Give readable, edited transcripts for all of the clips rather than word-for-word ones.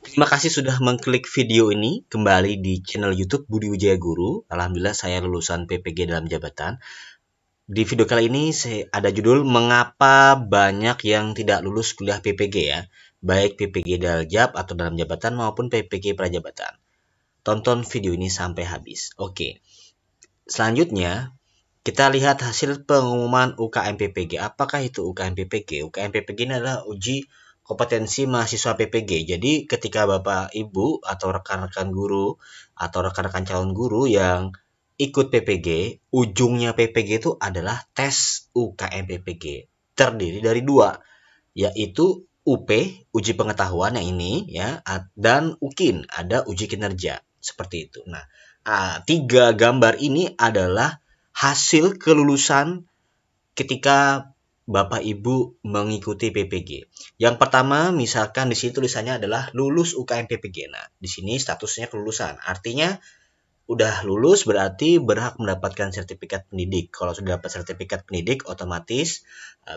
Terima kasih sudah mengklik video ini kembali di channel YouTube Budi Wijaya Guru. Alhamdulillah saya lulusan PPG dalam jabatan. Di video kali ini saya ada judul mengapa banyak yang tidak lulus kuliah PPG ya, baik PPG Daljab atau dalam jabatan maupun PPG Prajabatan. Tonton video ini sampai habis. Oke. Selanjutnya kita lihat hasil pengumuman UKM PPG. Apakah itu UKM PPG? UKM PPG ini adalah uji kompetensi mahasiswa PPG. Jadi ketika Bapak Ibu atau rekan-rekan guru atau rekan-rekan calon guru yang ikut PPG, ujungnya PPG itu adalah tes UKM PPG. Terdiri dari dua, yaitu UP, uji pengetahuan yang ini ya, dan UKIN, ada uji kinerja. Seperti itu. Nah, tiga gambar ini adalah hasil kelulusan ketika Bapak Ibu mengikuti PPG. Yang pertama, misalkan di sini tulisannya adalah lulus UKM PPG. Nah, di sini statusnya kelulusan. Artinya udah lulus berarti berhak mendapatkan sertifikat pendidik. Kalau sudah dapat sertifikat pendidik, otomatis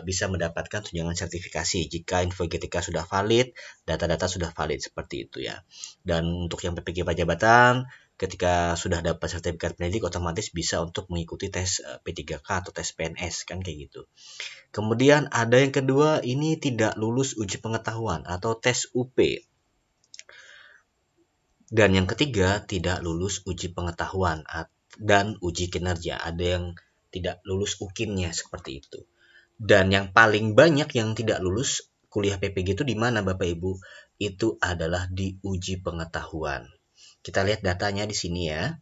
bisa mendapatkan tunjangan sertifikasi jika info genetika sudah valid, data-data sudah valid, seperti itu ya. Dan untuk yang PPG Prajabatan, ketika sudah dapat sertifikat pendidik, otomatis bisa untuk mengikuti tes P3K atau tes PNS, kan kayak gitu. Kemudian ada yang kedua, ini tidak lulus uji pengetahuan atau tes UP. Dan yang ketiga, tidak lulus uji pengetahuan dan uji kinerja. Ada yang tidak lulus UKIN-nya, seperti itu. Dan yang paling banyak yang tidak lulus kuliah PPG itu di mana Bapak Ibu? Itu adalah di uji pengetahuan. Kita lihat datanya di sini ya.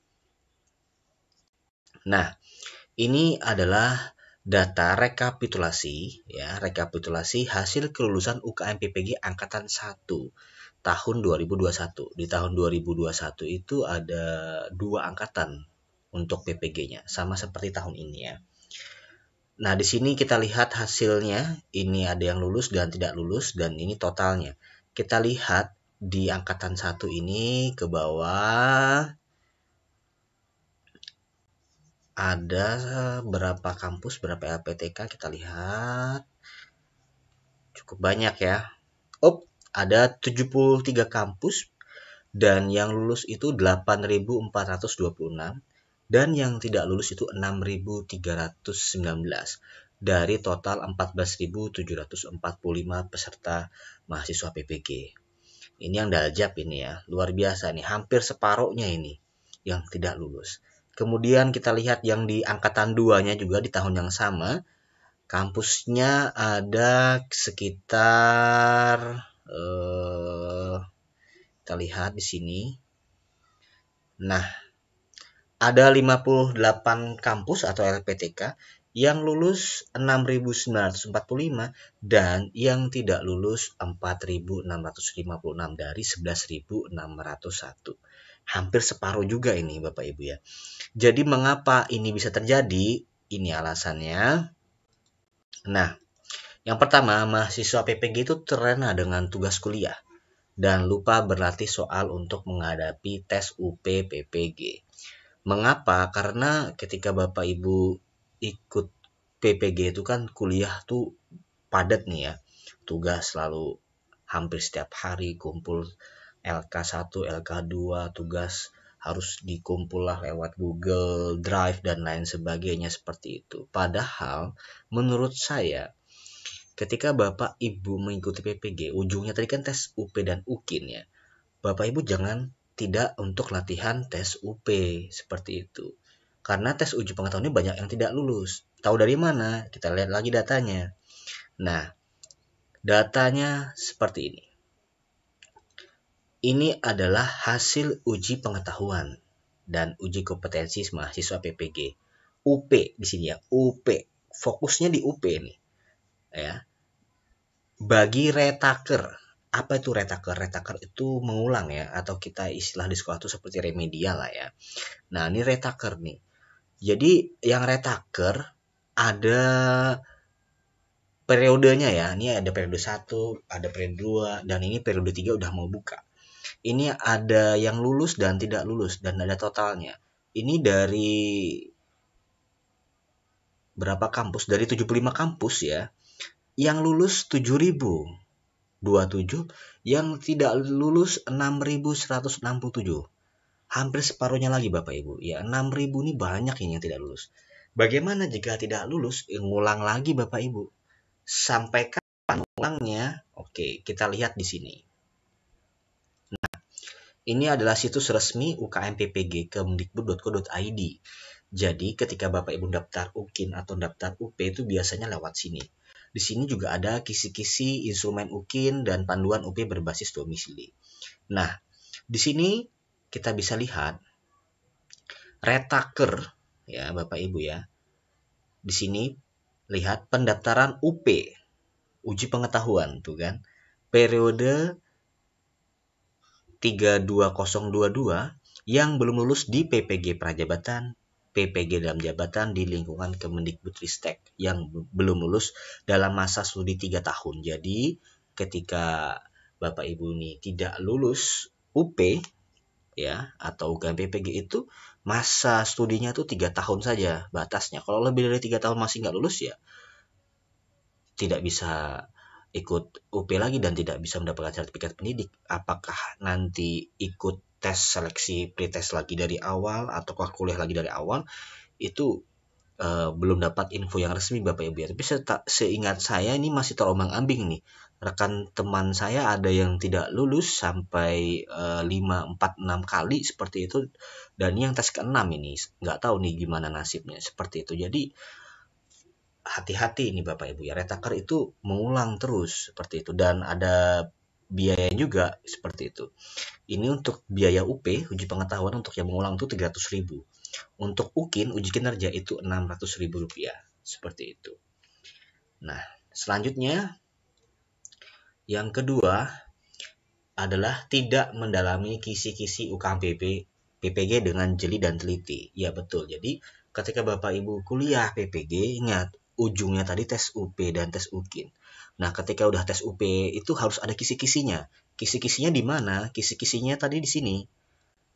Nah, ini adalah data rekapitulasi ya, rekapitulasi hasil kelulusan UKM PPG angkatan 1 tahun 2021. Di tahun 2021 itu ada 2 angkatan untuk PPG-nya, sama seperti tahun ini ya. Nah, di sini kita lihat hasilnya, ini ada yang lulus dan tidak lulus, dan ini totalnya. Kita lihat di angkatan 1 ini ke bawah ada berapa kampus, berapa LPTK, kita lihat. Cukup banyak ya. Ada 73 kampus dan yang lulus itu 8.426 dan yang tidak lulus itu 6.319 dari total 14.745 peserta mahasiswa PPG. Ini yang Daljab ini ya, luar biasa nih, hampir separuhnya ini yang tidak lulus. Kemudian kita lihat yang di angkatan 2-nya juga di tahun yang sama, kampusnya ada sekitar kita lihat di sini. Nah, ada 58 kampus atau LPTK yang lulus 6.945 dan yang tidak lulus 4.656 dari 11.601. Hampir separuh juga ini Bapak Ibu ya. Jadi mengapa ini bisa terjadi? Ini alasannya. Nah, yang pertama, mahasiswa PPG itu terlena dengan tugas kuliah dan lupa berlatih soal untuk menghadapi tes UP PPG. Mengapa? Karena ketika Bapak Ibu ikut PPG itu kan kuliah tuh padat nih ya. Tugas selalu hampir setiap hari kumpul LK1, LK2, tugas harus dikumpul lah lewat Google Drive dan lain sebagainya seperti itu. Padahal menurut saya ketika Bapak Ibu mengikuti PPG, ujungnya tadi kan tes UP dan UKIN ya. Bapak Ibu jangan tidak untuk latihan tes UP seperti itu. Karena tes uji pengetahuannya banyak yang tidak lulus. Tahu dari mana? Kita lihat lagi datanya. Nah, datanya seperti ini. Ini adalah hasil uji pengetahuan dan uji kompetensi mahasiswa PPG. UP di sini ya, UP. Fokusnya di UP nih. Ya. Bagi retaker, apa itu retaker? Retaker itu mengulang ya, atau kita istilah di sekolah itu seperti remedial lah ya. Nah, ini retaker nih. Jadi yang retaker ada periodenya ya. Ini ada periode 1, ada periode 2, dan ini periode 3 udah mau buka. Ini ada yang lulus dan tidak lulus dan ada totalnya. Ini dari berapa kampus? Dari 75 kampus ya. Yang lulus 7.027, Yang tidak lulus 6.167. Hampir separuhnya lagi Bapak Ibu. Ya, 6.000 ini banyak ini yang tidak lulus. Bagaimana jika tidak lulus? Ngulang lagi Bapak Ibu. Sampai kapan ulangnya? Oke, kita lihat di sini. Ini adalah situs resmi UKM PPG kemdikbud.go.id. Jadi ketika Bapak Ibu daftar UKIN atau daftar UP itu biasanya lewat sini. Di sini juga ada kisi-kisi instrumen UKIN dan panduan UP berbasis domisili. Nah, di sini kita bisa lihat retaker ya Bapak Ibu ya. Di sini lihat pendaftaran UP, uji pengetahuan tuh kan. Periode 32022 yang belum lulus di PPG Prajabatan, PPG dalam jabatan di lingkungan Kemendikbudristek yang belum lulus dalam masa studi 3 tahun. Jadi ketika Bapak Ibu ini tidak lulus UP ya atau UKM PPG itu masa studinya tuh 3 tahun saja batasnya. Kalau lebih dari 3 tahun masih nggak lulus ya tidak bisa ikut UP lagi dan tidak bisa mendapatkan sertifikat pendidik. Apakah nanti ikut tes seleksi pretest lagi dari awal ataukah kuliah lagi dari awal itu belum dapat info yang resmi Bapak Ibu ya. Tapi seingat saya ini masih terombang-ambing nih. Rekan teman saya ada yang tidak lulus sampai 5, 4, 6 kali seperti itu. Dan yang tes ke-6 ini nggak tahu nih gimana nasibnya seperti itu. Jadi hati-hati ini Bapak Ibu ya, retaker itu mengulang terus seperti itu dan ada biaya juga seperti itu. Ini untuk biaya UP, uji pengetahuan untuk yang mengulang itu 300.000. Untuk UKIN, uji kinerja itu Rp600.000 seperti itu. Nah, selanjutnya yang kedua adalah tidak mendalami kisi-kisi UKM PPG dengan jeli dan teliti. Ya betul. Jadi ketika Bapak Ibu kuliah PPG, ingat ujungnya tadi tes UP dan tes UKIN. Nah, ketika udah tes UP itu harus ada kisi-kisinya. Kisi-kisinya di mana? Kisi-kisinya tadi di sini.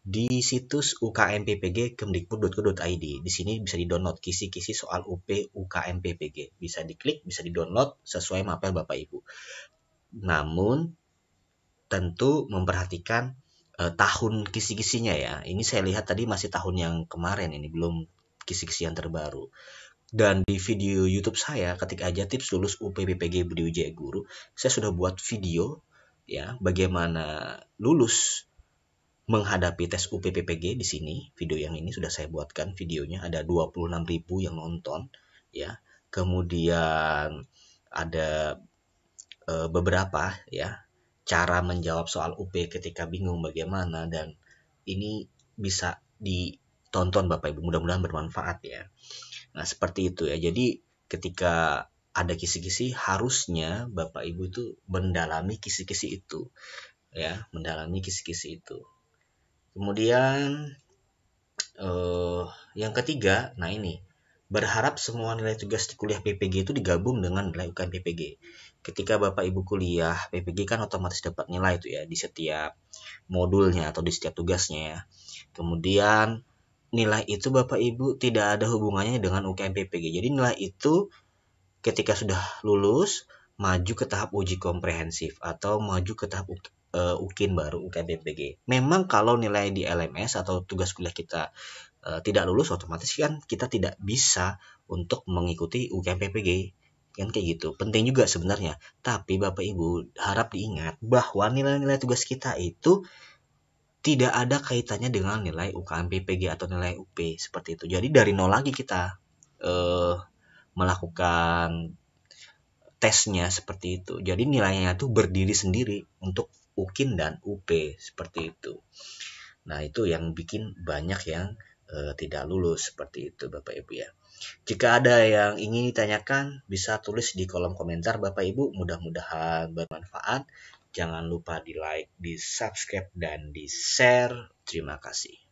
Di situs UKM PPG kemdikbud.go.id. Di sini bisa di-download kisi-kisi soal UP UKM PPG. Bisa diklik, bisa di-download sesuai mapel Bapak Ibu. Namun tentu memperhatikan tahun kisi-kisinya ya. Ini saya lihat tadi masih tahun yang kemarin ini, belum kisi-kisi yang terbaru. Dan di video YouTube saya ketika aja tips lulus UPPPG Budi Wijaya Guru, saya sudah buat video ya bagaimana lulus menghadapi tes UPPPG di sini. Video yang ini sudah saya buatkan videonya, ada 26.000 yang nonton ya. Kemudian ada beberapa ya cara menjawab soal UP ketika bingung bagaimana dan ini bisa ditonton Bapak Ibu, mudah-mudahan bermanfaat ya. Nah, seperti itu ya. Jadi ketika ada kisi-kisi harusnya Bapak Ibu itu mendalami kisi-kisi itu ya, mendalami kisi-kisi itu. Kemudian yang ketiga, nah ini berharap semua nilai tugas di kuliah PPG itu digabung dengan nilai UKM PPG. Ketika Bapak Ibu kuliah PPG kan otomatis dapat nilai itu ya di setiap modulnya atau di setiap tugasnya ya. Kemudian nilai itu Bapak Ibu tidak ada hubungannya dengan UKM PPG. Jadi nilai itu ketika sudah lulus maju ke tahap uji komprehensif atau maju ke tahap UKIN baru UKM PPG. Memang kalau nilai di LMS atau tugas kuliah kita tidak lulus otomatis kan kita tidak bisa untuk mengikuti UKM PPG. Kan kayak gitu. Penting juga sebenarnya. Tapi Bapak Ibu harap diingat bahwa nilai-nilai tugas kita itu tidak ada kaitannya dengan nilai UKM PPG atau nilai UP seperti itu. Jadi dari nol lagi kita melakukan tesnya seperti itu. Jadi nilainya itu berdiri sendiri untuk UKIN dan UP seperti itu. Nah, itu yang bikin banyak yang tidak lulus seperti itu Bapak Ibu ya. Jika ada yang ingin ditanyakan bisa tulis di kolom komentar Bapak Ibu. Mudah-mudahan bermanfaat. Jangan lupa di like, di subscribe, dan di share. Terima kasih.